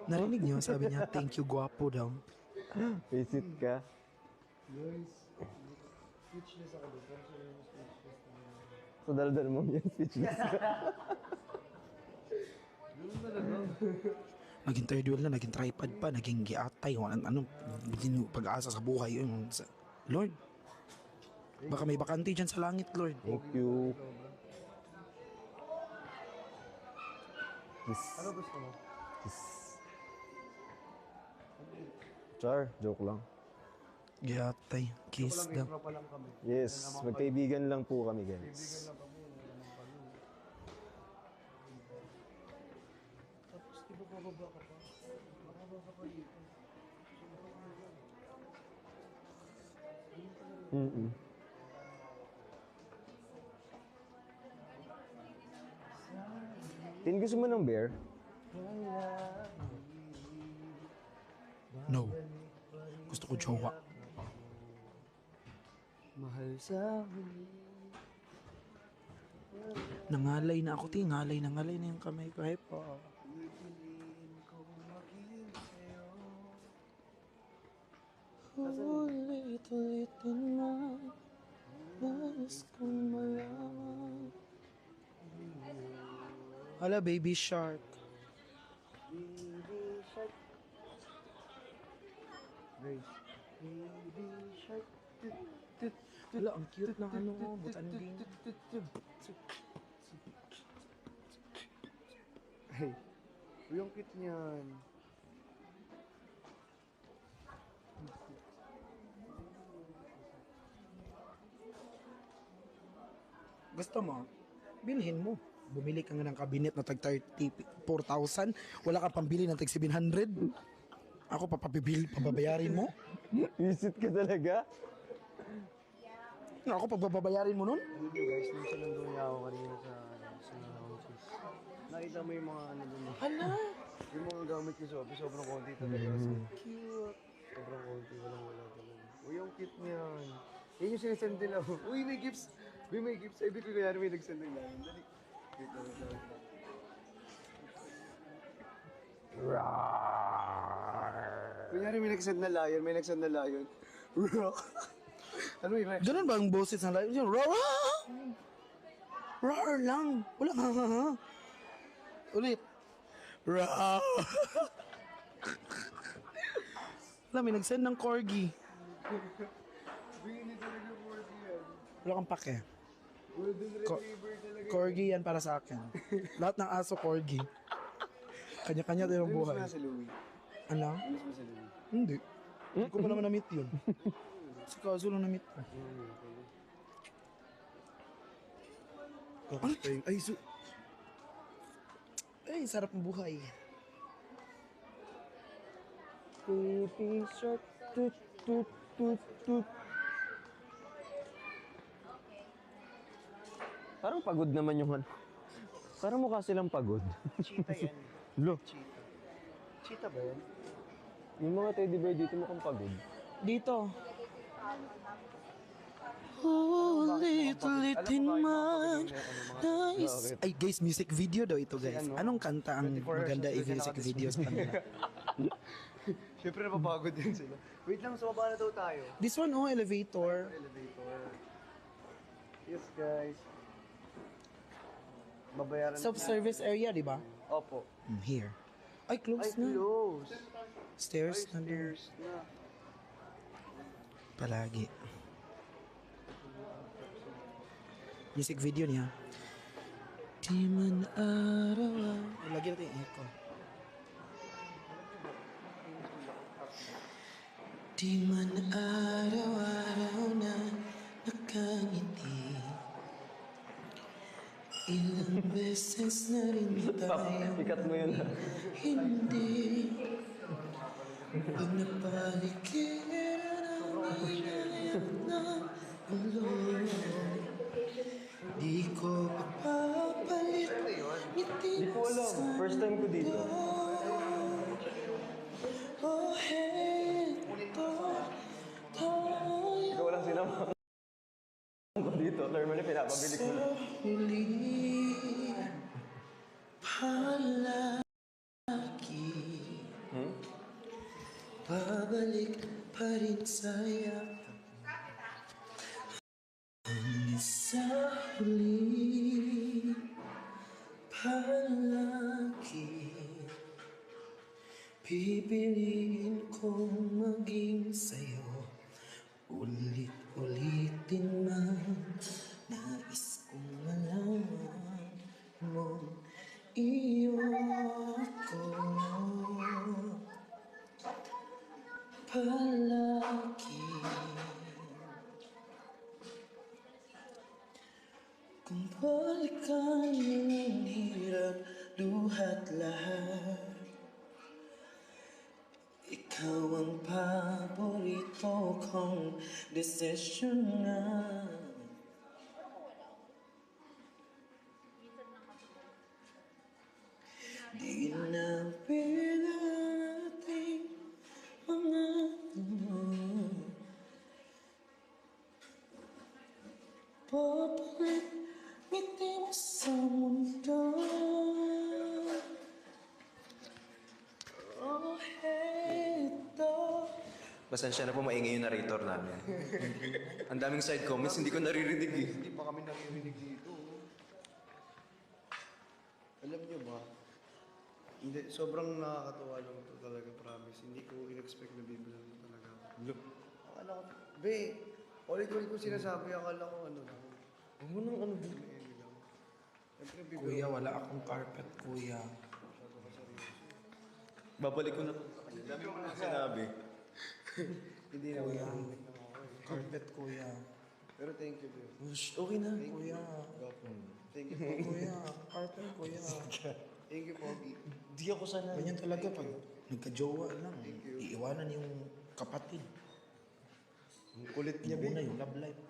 Narinig niyo, sabi niya, thank you, guwapo daw. Visit ka. Guys, speechless ako doon. Pero sila yung speechless na Sa daldal mo yan, speechless ka. ganun talaga. Naging third wheel na, naging tripod pa, naging giatay, walang pag-asa sa buhay. Lord, baka may bakante dyan sa langit, Lord. Thank you. Kiss. Ano gusto mo? Kiss. Char, joke lang. Giatay, kiss daw. Intro pa lang kami. Yes, magkaibigan lang po kami, Kaibigan guys. lang kami. Wala naman kami. Tapos di ba bababa ka pa? Bababa ka pa dito. Mm-mm. Tin, gusto mo ng bear? No. Gusto ko jowa. Mahal sa huli. Nangalay na ako, nangalay na yung kamay ko. Ay po. Pipiliin kong maging sa'yo. Ulit-ulitin mo, nais kong malaman. Hala, baby shark. Baby shark. Grace. Baby shark. Hala, ang cute ng ano, butanding. Hey, yung cute niyan. Gusto mo? Bilhin mo. Bumili ka nga ng kabinet na tag 34,000. Wala kang pambili ng tag 700. Ako pababayarin mo? Visit ka talaga? Ako pagbabayarin mo nun? Ano guys, nung sinundong niya ako kanina sa houses. Nakita mo yung mga ano dun eh. Hala! Yung mga gamit ko sa office, sobrang konti talaga. Cute. Sobrang konti, walang wala talaga. Uy, ang cute niyan. Yan yung sinesend nila. Uy, may gifts. Uy, may gifts. Sabi ko kaya may nagsend nila. Dali. Wait lang, wait lang, wait lang. Kunyari may nagsend na lion, may nagsend na lion. Ano yung reaction? Ganun ba ang boses ng live? Roar! Roar lang! Wala nga ha. Ulit. Roar! Wala, may nag-send ng corgi. Bini talaga corgi yan. Wala kang pake. Golden retriever talaga. Corgi yan para sa akin. Lahat ng aso corgi. Kanya-kanya din ang Miss mo buhay. na si Louie. Ano? Miss mo si Louie. Hindi. Hindi ko pa naman na-meet yun. Si Kazu lang na-meet ko. Ay, sarap ng buhay. Baby shark, tut, tut, tut, tut. Parang pagod naman yung ano. Parang mukha silang pagod. Cheetah yan. Lo, Cheetah. Cheetah ba yan? yung mga teddy bear dito mukhang pagod. Dito. Ulit-ulitin man. Nice. Ay guys, music video daw ito guys. Anong kanta ang 24 maganda hours i-music na videos pa nila? Siyempre napapagod din sila. Wait lang, sa baba na daw tayo. This one, oh, elevator. Elevator. Yes, guys. Babayaran Self-service area, di ba? Opo. Here. Ay, Ay, close na. close. Stairs Ay, na doon. stairs na. Palagi. Music video niya. Di man araw. Lagi natin yung echo. Di man araw-araw na nakangiti. Ilang beses na rin tayo Ikat mo yun. hindi. Pag napaligiran ang inayat ng ulo, di ko papapalit ngiti Hindi ko alam. First time ko dito. oh heto tayo Ikaw lang sinama ko dito. Normally pinapabili ko na. huli palagi. Pabalik pa rin sa'yo sa huli palagi pipiliin kong maging sa'yo ulit-ulitin man nais kong malaman mo iyo ko palagi. Kung balikan yung hirap, luhat lahat, ikaw ang paborito kong desisyon na. Di na pinating mga papalit ngiti mo sa mundo. Oh, heto. Pasensya na po, maingay yung narrator namin. Ang daming side comments, hindi ko naririnig eh. Hindi pa kami naririnig dito. Alam niyo ba? Hindi, sobrang nakakatawa lang ito talaga, promise. Hindi ko in-expect na bibilang ito talaga. Look, Akala ko, be, ulit-ulit ko sinasabi, akala ko ano lang. huwag mo nang ano ba? Ano lang. Siyempre, bibilang. Kuya, wala akong carpet, kuya. Babalik ko na to. Ang dami mo na sinabi. Hindi na Kuya. wala. Carpet, kuya. Pero thank you, bro. Ush, okay na, kuya. Thank you, Pogi. Kuya, carpet, kuya. Thank you, Pogi. Di ako sana. Ganyan talaga pag nagka-jowa lang. Iiwanan yung kapatid. Ang kulit niya, Yung una, be. yung love life.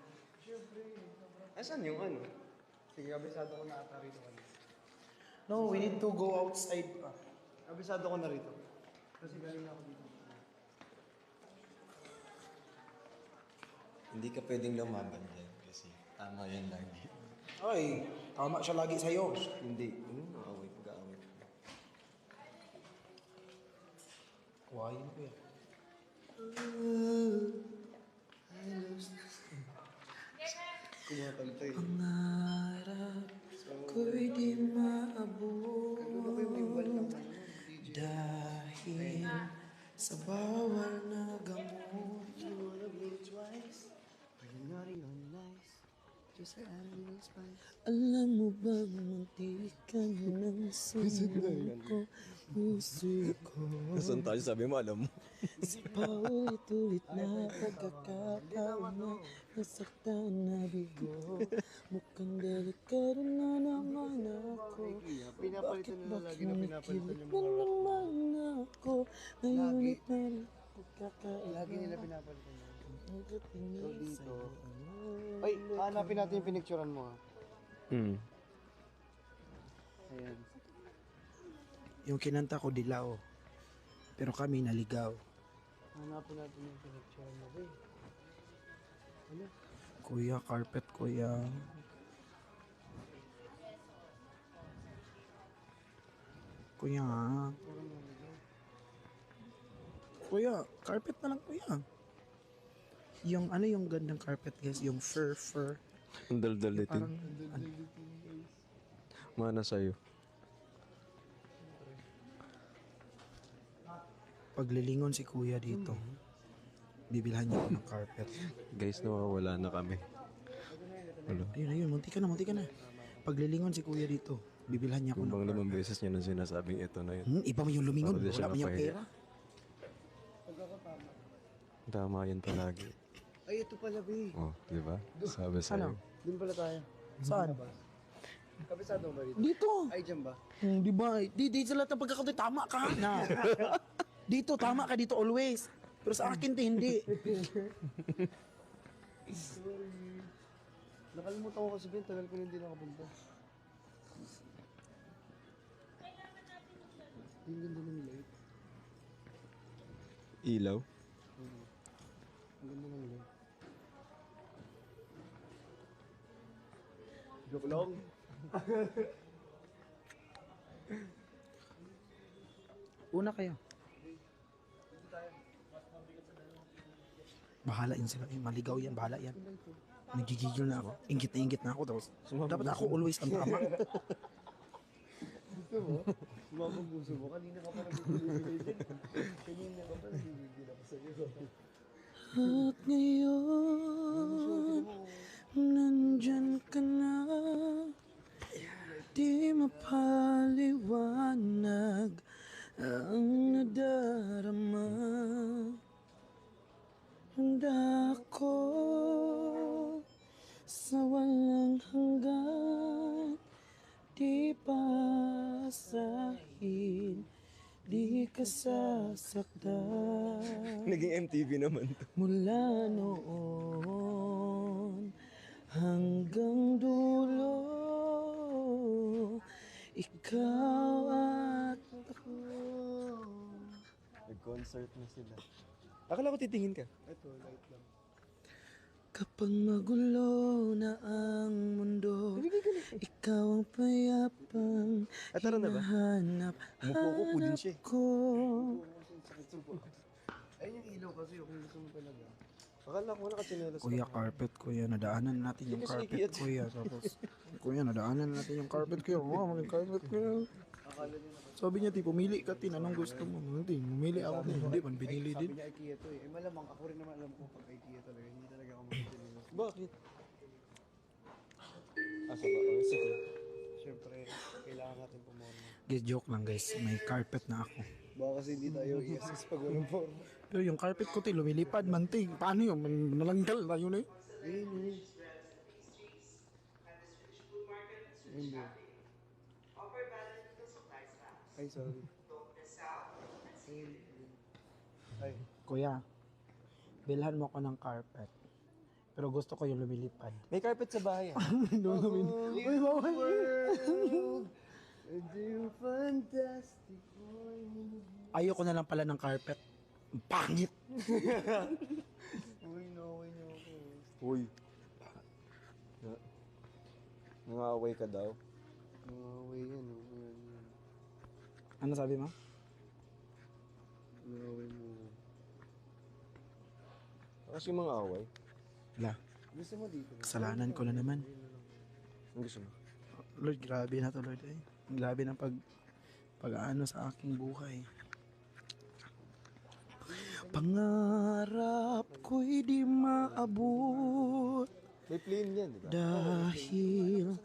Asan yung ano? Sige, abisado ko na ata rito. No, we need to go outside pa. Abisado ko na rito. Kasi galing na ako dito. Hindi ka pwedeng lumaban dyan kasi tama yan lagi. Ay, tama siya lagi sa'yo. Hindi. Away, pag-aaway. Kuhayin ko yan. Kumakanta eh. Pangarap ko'y di maabot dahil sa bawal na gamot. Alam mo ba munti ka ng sumo ko, puso ko. Saan tayo sabi mo, alam mo? Sa paulit-ulit na pagkakataon na nasaktan na bigo. Mukhang delikado na naman ako. Pinapalitan na lagi na pinapalitan yung Na mga naman ako. Ngayon't na rin pagkakaiba. Lagi nila pinapalitan na. Hanggat tingin dito. sa'yo, Ay, hanapin natin yung pinicturan mo ha. Ayan. Yung kinanta ko dilaw, pero kami naligaw. Hanapin natin yung pinicturan mo, be. Ano? Kuya, carpet kuya. Kuya nga. Kuya, carpet na lang kuya. Yung ano yung gandang carpet guys, yung fur. Ang daldal nito. Parang Mana sa'yo. paglilingon si kuya dito. Bibilhan niya ako ng carpet. Guys, nawawala na kami. Wala. Ayun, munti ka na. Paglilingon si kuya dito, bibilhan niya ako Kung ng bang 5 beses niya nung sinasabing ito na yun. Iba mo yung lumingon, Para di siya wala pa niyang mapahiya. pera. Tama yan palagi. Ay, ito pala, be. Oh, di ba? Sabi sa'yo. Doon pala tayo. Saan? Kabisado mo ba rito? Dito. Ay, dyan ba? Di ba? Di sa lahat ng pagkakataon, tama ka na. Dito, tama ka dito always. Pero sa akin, hindi. Nakalimutan ko kasi, Ben. Tagal ko na hindi nakapunta. Yung ganda ng light. Ilaw? Ang ganda ng light. Joke lang. Una kayo. Bahala yun sila. Maligaw yan, bahala yan. Nagigigil na ako. Ingit na ako. Tapos, dapat ako always ang tama. Gusto mo? Sumabang puso mo. Kanina ka pa nagigil. Kanina ka pa nagigil ako sa'yo. At ngayon, nandyan ka na. Di mapaliwanag ang nadarama. Handa ko sa walang hanggan. Di pasahin, di ka sasaktan. Naging MTV naman to. Mula noon hanggang dulo, ikaw at ako. Nag-concert na sila. Akala ko titingin ka. Ito, light lang. Kapag magulo na ang mundo, ikaw ang payapang Tara na ba? hinahanap. Umupo ko, din siya eh. Ko. Ayun yung ilaw kasi kung gusto mo talaga. Akala ko nakatsinelas Kuya, carpet, kuya, nadaanan natin yung Kasi carpet, ikiat. kuya. Tapos, kuya, nadaanan natin yung carpet, kuya. Oo, yung carpet, kuya. Sabi niya, pumili ka, tin, anong gusto mo? Hindi, pumili ako, tin. Hindi, man, binili Sabi din. niya IKEA to eh. Malamang ako rin naman alam ko pag IKEA talaga. Hindi talaga ako magpapiliwas. Bakit? Asa ba? Oh, sige. Siyempre, kailangan natin pumorma. Guys, joke lang, guys. May carpet na ako. Baka kasi hindi tayo i-assist pag walang forma. Pero yung carpet ko, tin, lumilipad, man, tin. Paano yun? Nalanggal na yun, eh. Ayun eh. Ayun ba? Ay, sorry. Ayun. Ay, Kuya, bilhan mo ako ng carpet. Pero gusto ko yung lumilipad. May carpet sa bahay ah. Uy, bawal. and you fantastic world. Ayoko na lang pala ng carpet. Ang pangit. Uy, no, niyo ako. Uy. Nangaaway ka daw. Nawaway yan, oh. Yan. Ano sabi mo? Nawaway mo. Kasi mga away. Wala. Gusto mo dito? Kasalanan ko na naman. Ang gusto mo? Lord, grabe na to, Lord. Eh. Grabe na pag-ano sa aking buhay. Pangarap ko'y di maabot May plane yan, di ba? dahil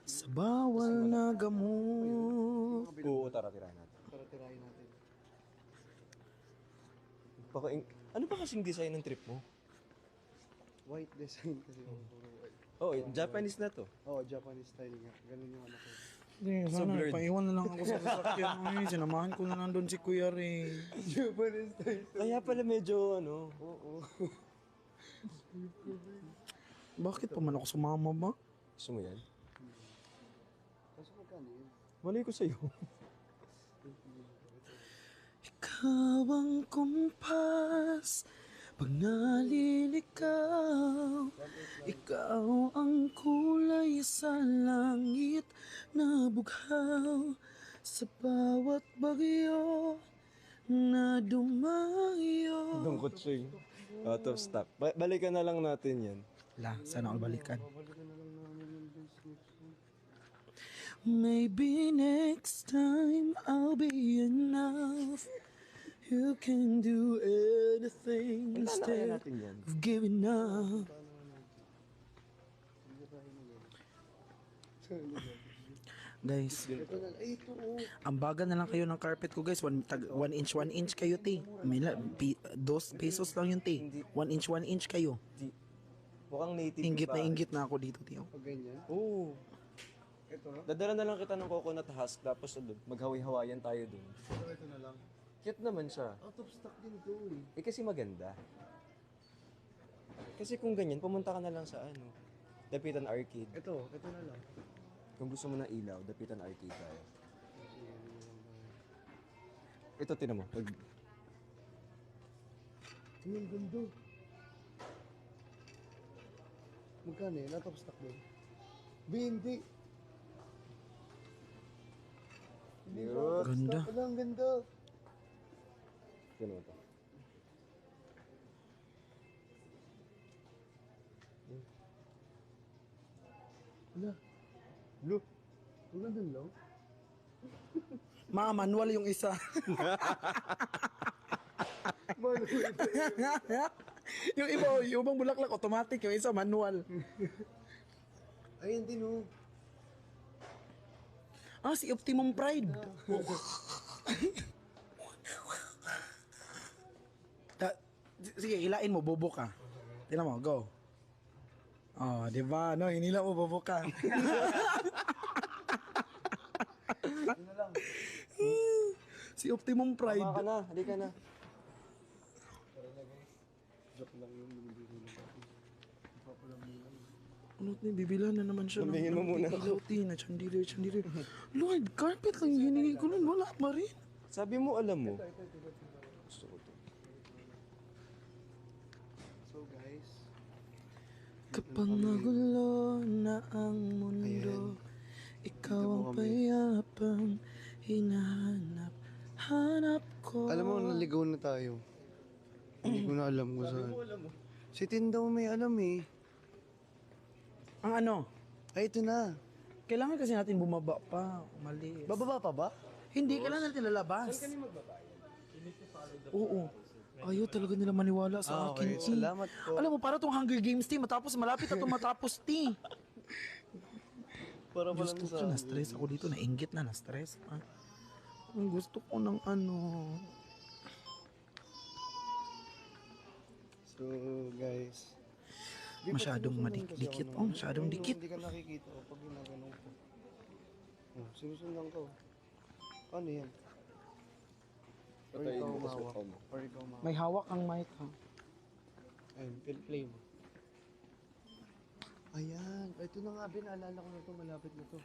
sa bawal na gamot. Oo, tara, tirahin natin. Para tirahin natin. Ano ba kasing design ng trip mo? White design kasi ako. Puro white. Oh, Japanese na to. Oo, Japanese style nga. Ganun yung ano ko. Hindi, So sana, blurred. paiwan na lang ako sa sasakyan. Ay, sinamahan ko na nandun si Kuya Ray. Japanese style. Kaya pala medyo ano. Oo. Bakit pa man ako sumama ba? Gusto mo yan? Kaso magkano yun? Malay ko sa'yo. Ikaw ang kumpas pag nalilikaw. Ikaw ang kulay sa langit na bughaw. Sa bawat bagyo na dumayo. Dungkot siya eh. Out of stock. Balikan na lang natin yan. La, sana all balikan. Babalikan na lang namin yung business. Maybe next time I'll be enough. You can do anything Kaya instead natin yan. of giving up. Guys, Ito na, ay ito oh. ang bagal na lang kayo ng carpet ko guys. 1 inch kayo, te. May 2 pesos lang yun, te. 1 inch kayo. Mukhang native Inggit na ako dito, te. Pag ganyan. Oo. Ito na. Dadala na lang kita ng coconut husk tapos doon, maghawi-hawayan tayo doon. Ito na lang. Cute naman siya. Out of stock din ito eh. Eh kasi maganda. Kasi kung ganyan, pumunta ka na lang sa ano, Dapitan Arcade. Ito na lang. Kung gusto mo ng ilaw, Dapitan Arcade tayo. Ito, tinan mo. Ang ganda. Magkano yun? Out of stock din. Hindi. Hindi Cute. Ganda. Stock lang, ang ganda. Tignan mo to. Wala. Lo. Wala dun lang. Mga manual yung isa. Yung iba, yung ibang bulaklak automatic, yung isa manual. Ayun din oh. Ah, si Optimum Pride. Sige, hilain mo, bobo ka. Tingnan mo, go. Oh, di ba? No, hinila mo, bobo ka. Si Optimum Pride. Tama ka na, halika na. Ano ni bibila na naman siya. Tumingin mo muna Ilaw, na chandelier. Lord, carpet lang hiningi ko nun. Wala pa rin. Sabi mo, alam mo. So guys, Kapag magulo na ang mundo, ikaw ang payapang hinahanap. Hanap ko. alam mo, naligaw na tayo. Hindi ko na alam kung saan. Si Tin daw may alam eh. Ang ano? Ay, ito na. Kailangan kasi natin bumaba pa. Mali. Bababa pa ba? Hindi, kailangan natin lalabas. Oo. Ayaw talaga nila maniwala sa akin. Okay, salamat po. Alam mo, para tong Hunger Games, T. Matapos, malapit na itong matapos, T. Para Diyos ko, na-stress ako dito. Nainggit na, na-stress. Ang gusto ko ng ano. So, guys. Masyadong madikit. Oh, masyadong dikit. Hindi ka nakikita pag ginaganon ko. Oh, sinusundan ko. Ano yan? Or ikaw umawak. Or ikaw umawak. May hawak ang mic, ha? Ayun, play mo. Ayan. Ito na nga, naalala ko na to. Malapit na to.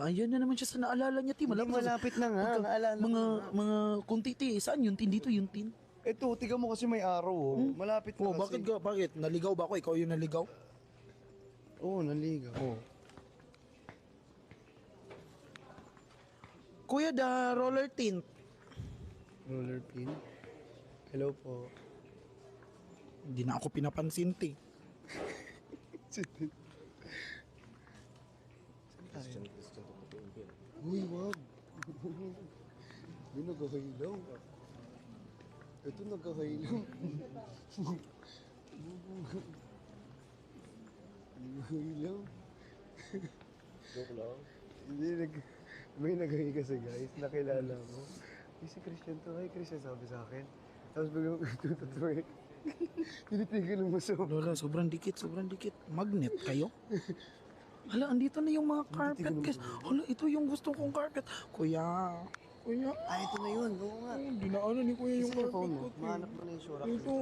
Ayan na naman siya sa naalala niya, T. Malapit na nga. Naalala ko na. Mga kunti, T. Saan yun, T? Dito yung T. Ito, tiga mo kasi may araw, oh. Malapit na Oh, kasi. bakit? Naligaw ba ako? Ikaw yung naligaw? Oo, naligaw. Oh. Kuya, the roller tint. Roller pin. Hello po. Hindi na ako pinapansin, T. Uy, wag. May nagkakailaw. Ito nagkakailaw. Nagkakailaw. Joke lang. Hindi, may nagkakailaw kasi guys. Nakilala mo. Ay, si Christian to. Ay, Christian sabi sa akin. Tapos biglang tututwerk. Tinitigil mo sa Lola, sobrang dikit. Magnet kayo? Hala, andito na yung mga carpet, guys. Hala, ito yung gusto kong carpet. Kuya. Ah, ito na yun. Oo nga. Dinaanan ni Kuya yung Isa yung carpet phone mo. ko. Mahanap mo na yung sura. Ito.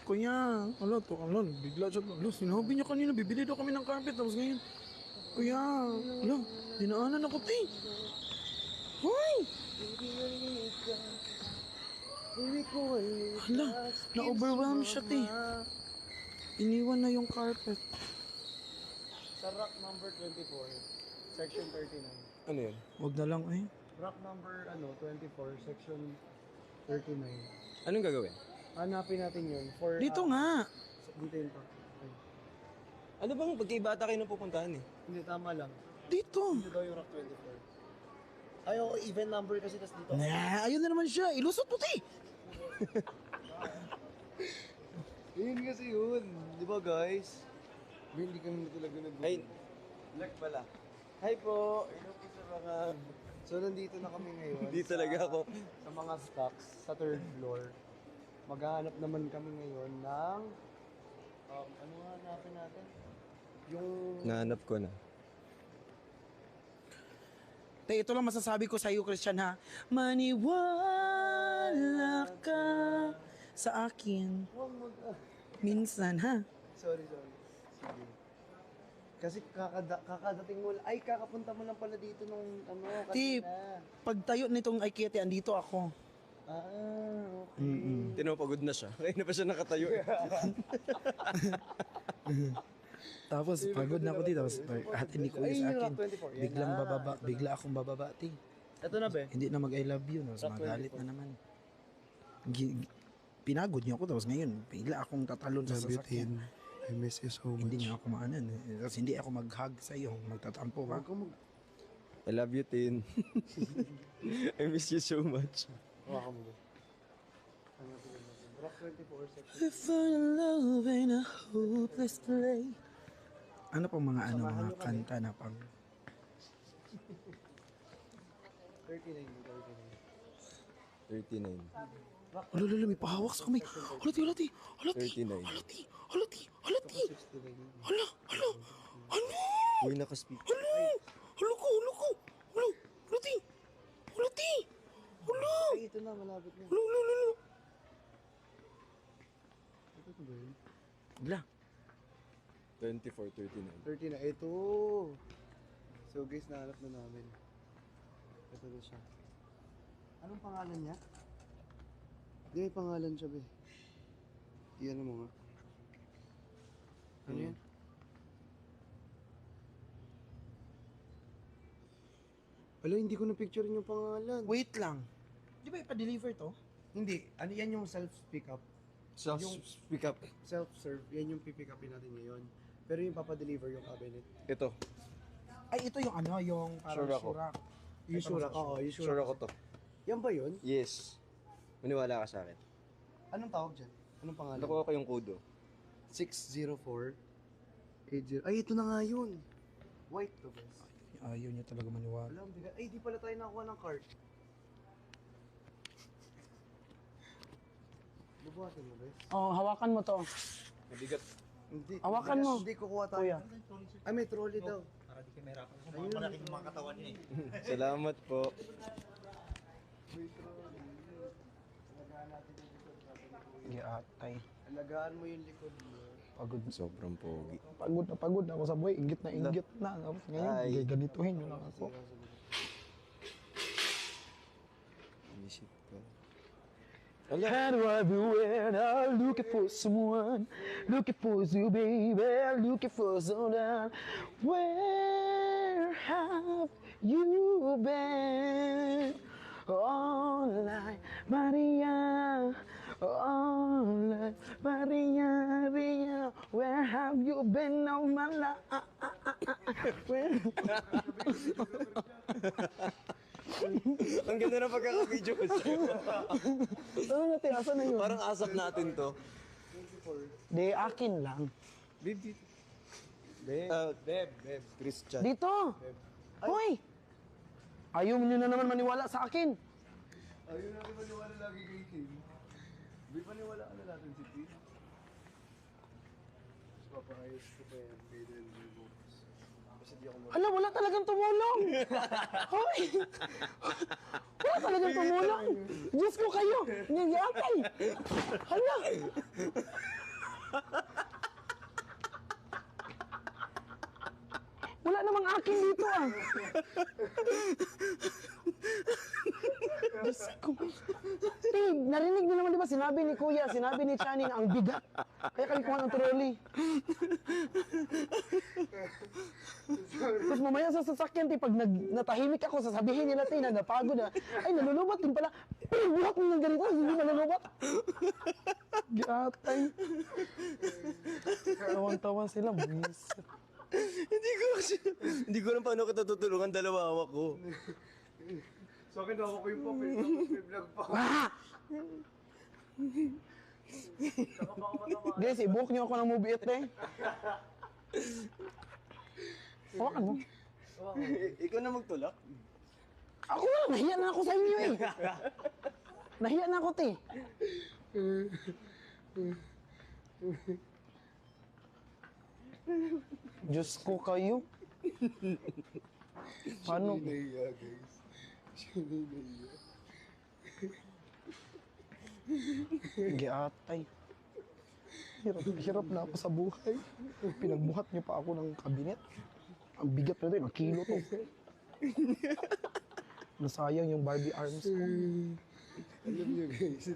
Kuya, ano, bigla siya. Hala, sinabi niya kanina, bibili daw kami ng carpet. Tapos ngayon, Kuya, hala, dinaanan ako, Tay. Hoy! Hala, na-overwhelm siya, Tay. Iniwan na yung carpet. Sa rack number 24, section 39. Ano yun? Wag na lang, eh. Rack number 24, section 39. Anong gagawin? Hanapin natin yun for... Dito nga. Dito yun pa. Ay. Ano bang pagkaibata kayo na pupuntahan eh? Hindi, tama lang. Dito. Dito daw yung rack 24. Ay, oo, even number kasi tas dito. Nah, ayun na naman siya. Ilusot mo, Tay. Yun kasi yun. Di ba guys? Hindi kami talaga nag- Ay, Lag pala. Hi po! Hello po sa mga... So, nandito na kami ngayon. Hindi talaga ako. Sa mga stocks, sa third floor. Maghahanap naman kami ngayon ng... ano nga hanapin natin? Yung... nahanap ko na. Tay, ito lang masasabi ko sa iyo, Christian, ha? Maniwala ka sa akin. Huwag mag... Minsan, ha? Sorry. Sige. Kasi kakadating mo... Ay, kakapunta mo lang pala dito nung Tip, kanina. pagtayo nitong IKEA, andito ako. Ah, okay. Tinapagod na siya. Kaya na pa siya nakatayo eh. Tapos, pagod na ako dito. Tapos, ate ni Kuya sa Ay, akin. Rock 24. Yan Biglang na. bababa. Bigla akong bababa, Tay. Ito na, be. Hindi na mag-I love you, no? So, magalit na naman. Pinagod niyo ako, tapos ngayon, bigla akong tatalon sa sasakyan. I miss you so much. Hindi niya ako maanan. Tapos hindi ako mag-hug sa iyo, magtatampo ka. Huwag ka mag... I love you, Tin. I miss you so much. Hawakan mo ba? Ano natin yun natin? Rock 24 section. If our love in a hopeless play. Ano pa mga mga kanta na pang 39. 39. Lolo, may pahawak sa kamay. Halati. 39. Halati. Hala. Ano? Uy, nakaspeak. Halo ko. Halati. Ay, ito na, malapit na. Halo. Ito ba yun? Bla. 24, 39. 30 na. Ito. So guys, nahanap na namin. Ito na siya. Anong pangalan niya? Hindi, may pangalan siya, be. Iyan mo nga. Ano yan? Wala, hindi ko na-picturein yung pangalan. Wait lang. Di ba ipa-deliver to? Hindi. Ano yan yung self-pick up? Speak up. Self-serve. Yan yung pipick upin natin ngayon. Pero yung papadeliver yung cabinet. Ito. Ay, ito yung yung parang Sure ako. surak. Yung surak. Oo, yung surak. Sure ako to. Yan ba yun? Yes. Maniwala ka sa akin. Anong tawag dyan? Anong pangalan? Nakuha ko yung kodo. 60480. Ay, ito na nga yun. White to, guys. Ayaw niya talaga maniwala. Alam, bigat. Ay, di pala tayo nakakuha ng card. Bubuhatin mo, guys. Oh, hawakan mo to. Mabigat. Hindi. Hawakan mo. Hindi, kukuha tayo. Kuya. Ay, may trolley daw. Salamat po. Giatay. Alagaan mo yung likod mo. Pagod. Sobrang pogi. Pagod na ako sa buhay. Inggit na. Tapos ngayon, Ay. ganituhin nyo lang ako. Inisip ko. And everywhere now looking for someone, looking for you, baby, looking for someone. Where have you been? All night, Maria. All night, Maria. Where have you been all my life? Ang ganda ng pagkaka-video ko sa'yo. Ano natin? Asan na yun? Parang asap natin to. Di, akin lang. Babe, dito. Beb. Christian. Dito! Hoy! Ayaw niyo na naman maniwala sa akin. Ayun natin maniwala lagi kay Kim. Di paniwala ka na natin si Kim. Papayos ko pa yan. Pwede yung bukas. Basta di ako Hala, wala talagang tumulong. Hoy! Wala talagang tumulong. Diyos ko kayo. Nagyakay. Hala. Wala namang akin dito ah. Diyos ko. Babe, narinig niyo naman di ba sinabi ni Kuya, sinabi ni Channing ang bigat. Kaya kami kuha ng trolley. Tapos mamaya sa sasakyan, pag natahimik ako, sasabihin nila tayo na napagod na, ay nalulubat din pala. Buhat mo ng ganito, hindi nalulubat. Giatay. Tawan-tawan sila, buwisit. Hindi ko alam paano kita tutulungan, dalawa hawak ko. Sa akin ako ko yung papel. May vlog pa. Guys, i-book niyo ako ng movie ito eh. Hawakan mo. Ikaw na magtulak? Ako na, nahiya na ako sa inyo eh. Nahiya na ako, te. Diyos ko kayo. Paano? Naiya, guys. Siya naiya. Giatay. Hirap na ako sa buhay. Pinagbuhat niyo pa ako ng kabinet. Ang bigat na rin, ang kilo to. Nasayang yung Barbie arms ko. Alam niyo, guys.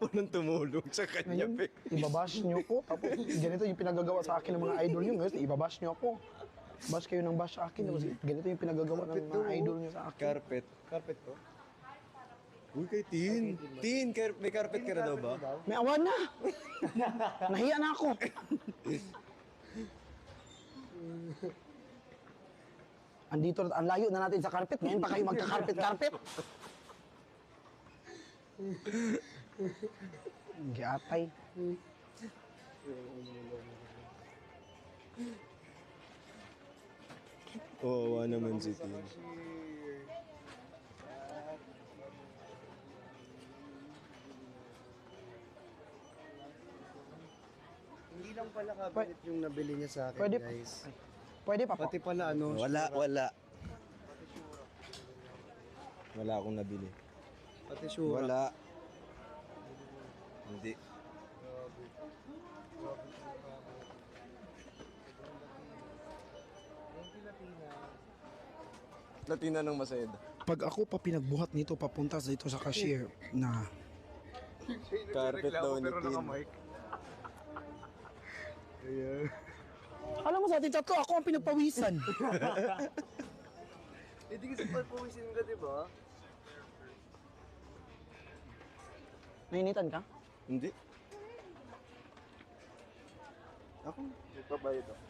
Walang tumulong sa kanya, Ngayon, ibabash niyo ko. Tapos ganito yung pinagagawa sa akin ng mga idol niyo. Ngayon, ibabash niyo ako. Bash kayo ng bash sa akin. Tapos ganito yung pinagagawa ng mga idol niyo sa akin. Carpet. Carpet to? Uy, kay Tin. Tin, may carpet ka na daw ba? May awan na! Nahiya na ako. Andito, ang layo na natin sa carpet. Ngayon pa kayo magka-carpet-carpet. Giatay. Oo, naman si Tin. Hindi lang pala cabinet yung nabili niya sa akin, Pwede, guys. pwede pa po. Pati pala ano, Wala. Wala akong nabili. pati sura. Wala. Hindi. Latina ng Masayad. Pag ako pa pinagbuhat nito papunta dito sa cashier na Carpet daw ni Tin. alam mo sa atin tatlo, ako ang pinagpawisan. Hindi kasi pagpawisin ka, di ba? Nainitan ka? Hindi. Ako, nagpabayad ako.